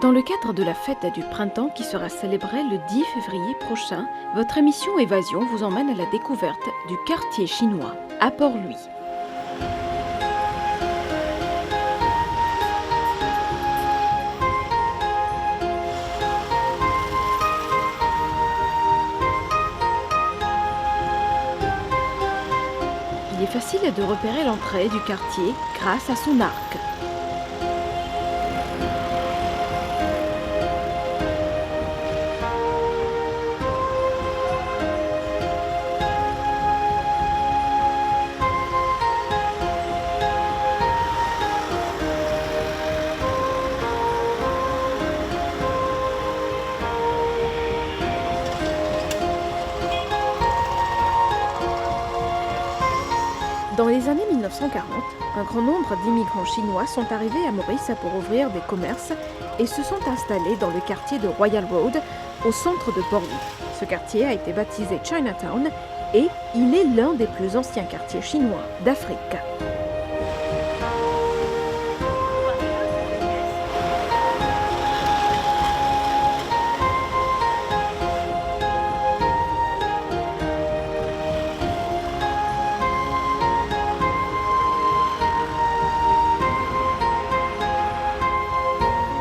Dans le cadre de la fête du printemps qui sera célébrée le 10 février prochain, votre émission Évasion vous emmène à la découverte du quartier chinois à Port-Louis. Il est facile de repérer l'entrée du quartier grâce à son arc. Dans les années 1940, un grand nombre d'immigrants chinois sont arrivés à Maurice pour ouvrir des commerces et se sont installés dans le quartier de Royal Road, au centre de Port-Louis. Ce quartier a été baptisé Chinatown et il est l'un des plus anciens quartiers chinois d'Afrique.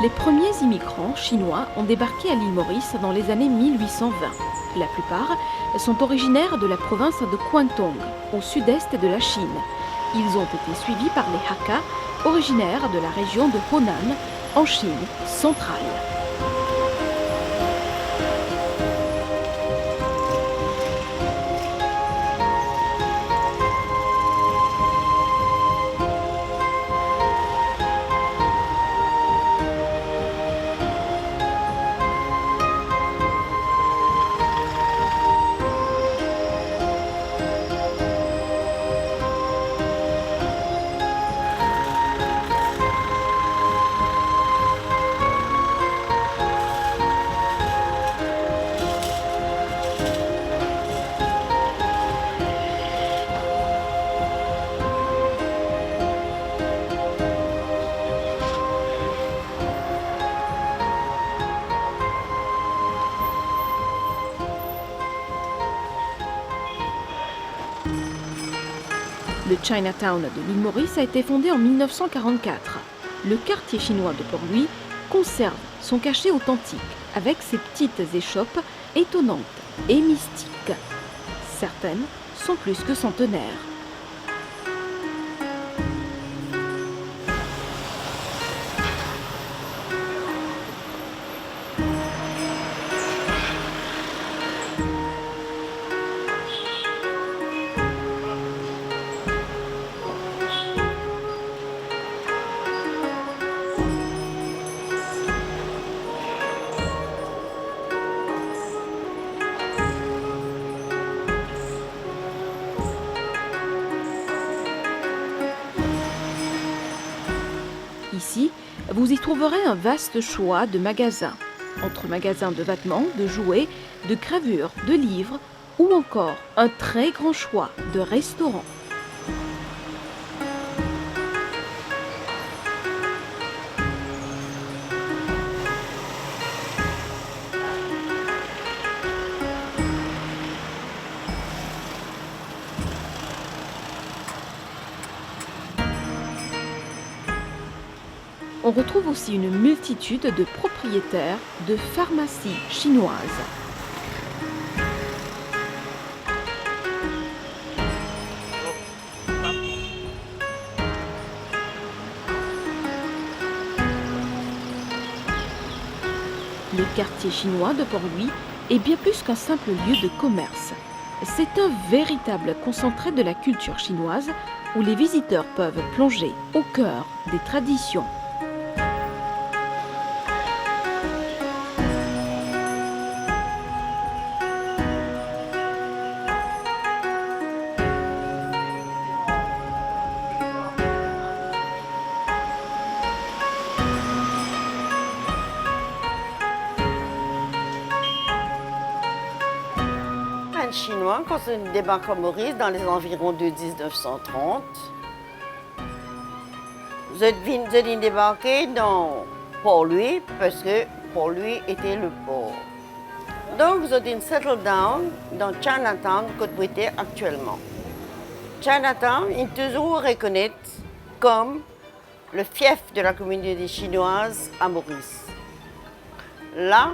Les premiers immigrants chinois ont débarqué à l'île Maurice dans les années 1820. La plupart sont originaires de la province de Guangdong, au sud-est de la Chine. Ils ont été suivis par les Hakka, originaires de la région de Honan, en Chine centrale. Le Chinatown de l'île Maurice a été fondé en 1944. Le quartier chinois de Port-Louis conserve son cachet authentique avec ses petites échoppes étonnantes et mystiques. Certaines sont plus que centenaires. Ici, vous y trouverez un vaste choix de magasins, entre magasins de vêtements, de jouets, de gravures, de livres ou encore un très grand choix de restaurants. On retrouve aussi une multitude de propriétaires de pharmacies chinoises. Le quartier chinois de Port-Louis est bien plus qu'un simple lieu de commerce. C'est un véritable concentré de la culture chinoise où les visiteurs peuvent plonger au cœur des traditions. un Chinois quand il débarque à Maurice dans les environs de 1930. Vous êtes débarqué dans Port-Louis parce que Port-Louis était le port. Donc vous êtes settled down dans Chinatown, Côte-Bretagne actuellement. Chinatown est toujours reconnu comme le fief de la communauté chinoise à Maurice. Là,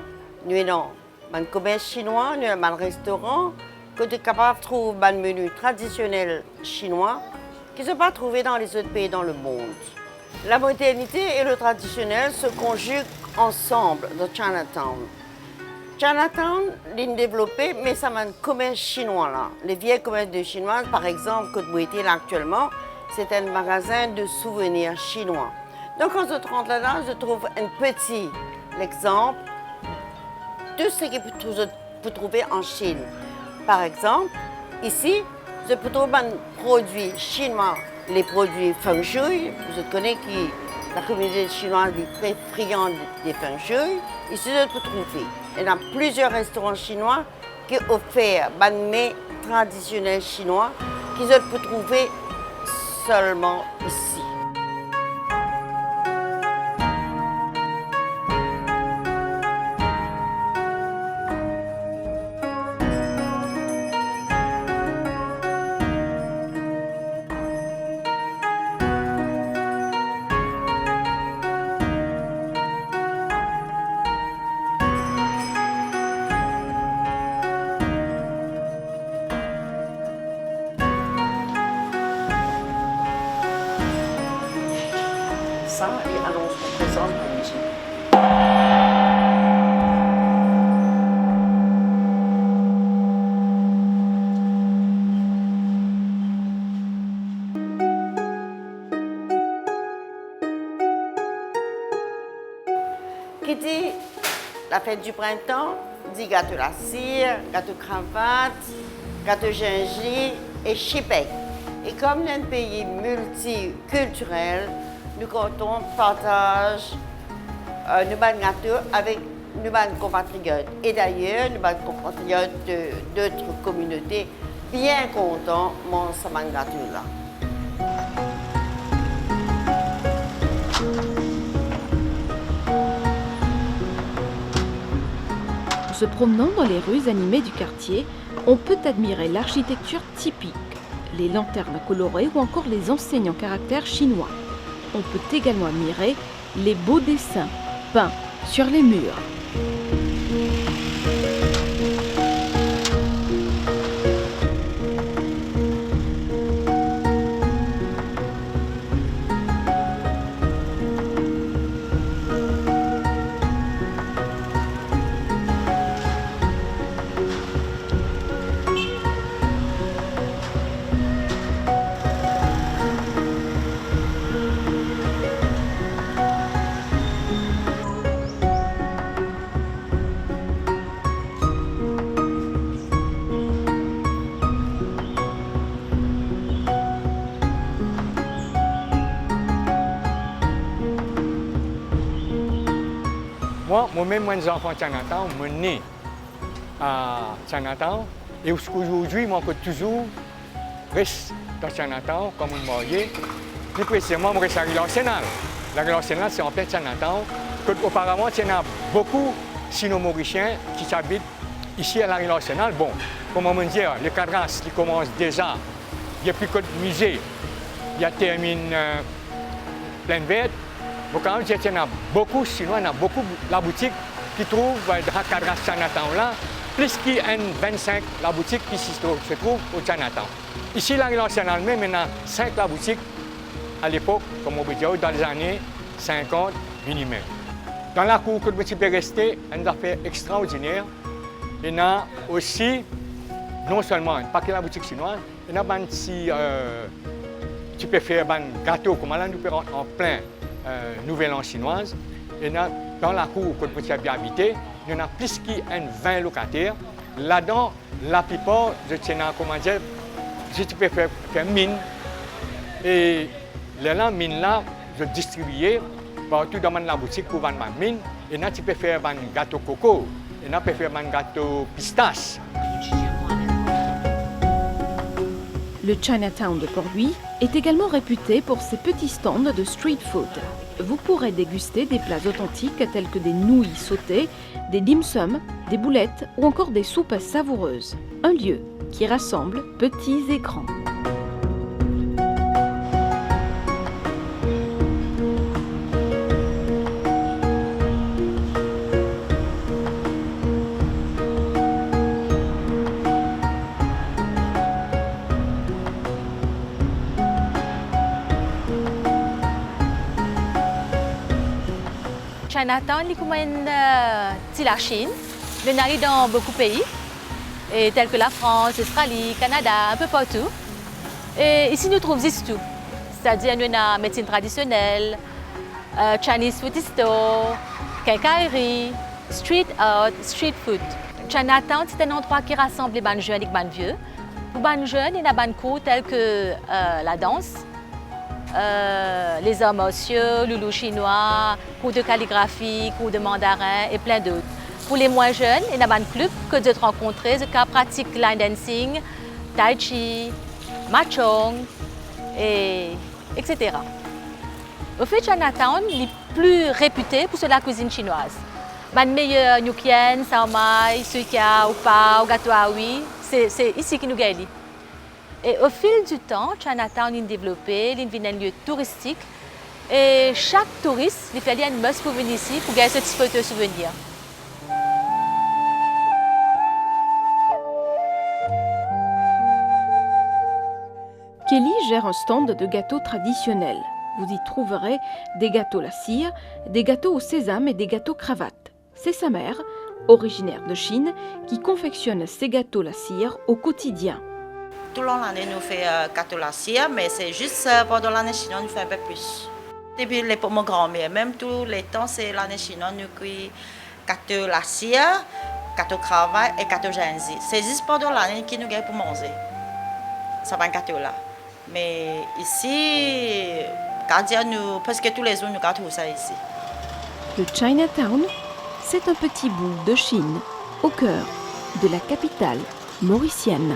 nous avons un commerce chinois, nous avons un restaurant que tu es capable de trouver un menu traditionnel chinois qui ne sont pas trouvés dans les autres pays dans le monde. La modernité et le traditionnel se conjuguent ensemble dans Chinatown. Chinatown est développé, mais ça a un commerce chinois là. Les vieux commerces de chinois, par exemple, Côte-Bretagne actuellement, c'est un magasin de souvenirs chinois. Donc quand je rentre là-dedans, je trouve un petit exemple de ce que vous trouver en Chine. Par exemple, ici, je peux trouver un produit chinois, les produits feng shui. Vous connaissez que la communauté chinoise est très friande des feng shui. Ici, je peux trouver. Il y a plusieurs restaurants chinois qui offrent des mets traditionnels chinois que je peux trouver seulement ici. Ça et annonce mon présence pour ici. Qui dit la fête du printemps, dit gâteau la cire, gâteau cravate, gâteau gingembre et chipek. Et comme un pays multiculturel, nous comptons partage nos gâteaux avec nos compatriotes. Et d'ailleurs, nos compatriotes d'autres communautés bien contents de manger ce gâteau-là. En se promenant dans les rues animées du quartier, on peut admirer l'architecture typique, les lanternes colorées ou encore les enseignes en caractère chinois. On peut également admirer les beaux dessins peints sur les murs. Moi-même, mes enfants de Chinatown, je suis né à Chinatown. Et aujourd'hui, moi, je toujours reste dans Chinatown comme un marié. Plus précisément, je reste à la rue Arsenal. La rue Arsenal, c'est en plein Chinatown. Auparavant, il y a beaucoup de Sino-Mauriciens qui habitent ici à la rue Arsenal. Bon, comment dire, le cadastre qui commence déjà. Il n'y a plus que le musée. Il y a termine plein vert. Donc, quand il y a beaucoup de Chinois, il y a beaucoup de la boutique qui trouve dans le cadre Chinatown là, plus qu'il y a 25 la boutique qui se trouve au Chinatown. Ici, la rue Nationale même, il y a 5 la boutique à l'époque, comme on peut dire, dans les années 50 minimum. Dans la cour que je peux rester, une affaire extraordinaire. Il y a aussi, non seulement pas que la boutique chinoise, il y a un petit, tu peux faire un gâteau, comme là, nous pouvons en plein. Nouvelle An chinoise. Et dans la cour que je bien habité, il y en a plus que 20 locataires. Là-dedans, la plupart, je tiens à comment dire, je peux faire mine. Et là, mine là, je distribue partout dans la boutique pour vendre ma mine. Et là, tu peux faire un gâteau coco. Et là, tu peux faire un gâteau pistache. Le Chinatown de Port-Louis est également réputé pour ses petits stands de street food. Vous pourrez déguster des plats authentiques tels que des nouilles sautées, des dim sum, des boulettes ou encore des soupes savoureuses. Un lieu qui rassemble petits et grands. Chinatown, il commence la Chine, le nari dans beaucoup de pays, et tels que la France, l'Australie, le Canada, un peu partout. Et ici, nous trouvons tout. C'est-à-dire, nous avons médecine traditionnelle, Chinese food store, quincaillerie, street art, street food. Chinatown, c'est un endroit qui rassemble les jeunes et les vieux. Pour les jeunes, il y a des cours tels que la danse, les arts martiaux, loulou chinois, cours de calligraphie, cours de mandarin et plein d'autres. Pour les moins jeunes, il y a un club que de rencontrer, qui pratiquent line dancing, tai chi, mahjong, etc. Au fait, Chinatown est plus réputé pour la cuisine chinoise. Les meilleurs nyukien, sao mai, suikia, upao, gâteau aoui, c'est ici que nous gagnons. Et au fil du temps, Chinatown est développé, il devient un lieu touristique. Et chaque touriste, il fait une must pour venir ici pour gagner ce petit photo souvenir. Kelly gère un stand de gâteaux traditionnels. Vous y trouverez des gâteaux la cire, des gâteaux au sésame et des gâteaux cravates. C'est sa mère, originaire de Chine, qui confectionne ces gâteaux la cire au quotidien. Tout le long de l'année, nous faisons gâteau la cire, mais c'est juste pendant l'année chinoise, nous faisons un peu plus. Depuis l'époque de mon grand-mère, même tous les temps, c'est l'année chinoise, nous cuisons gâteau la cire, gâteau cravate et gâteau janzi. C'est juste pendant l'année que nous gagnons pour manger. Ça va un gâteau là. Mais ici, nous, presque tous les jours, nous gâtons ça ici. Le Chinatown, c'est un petit bout de Chine, au cœur de la capitale mauricienne.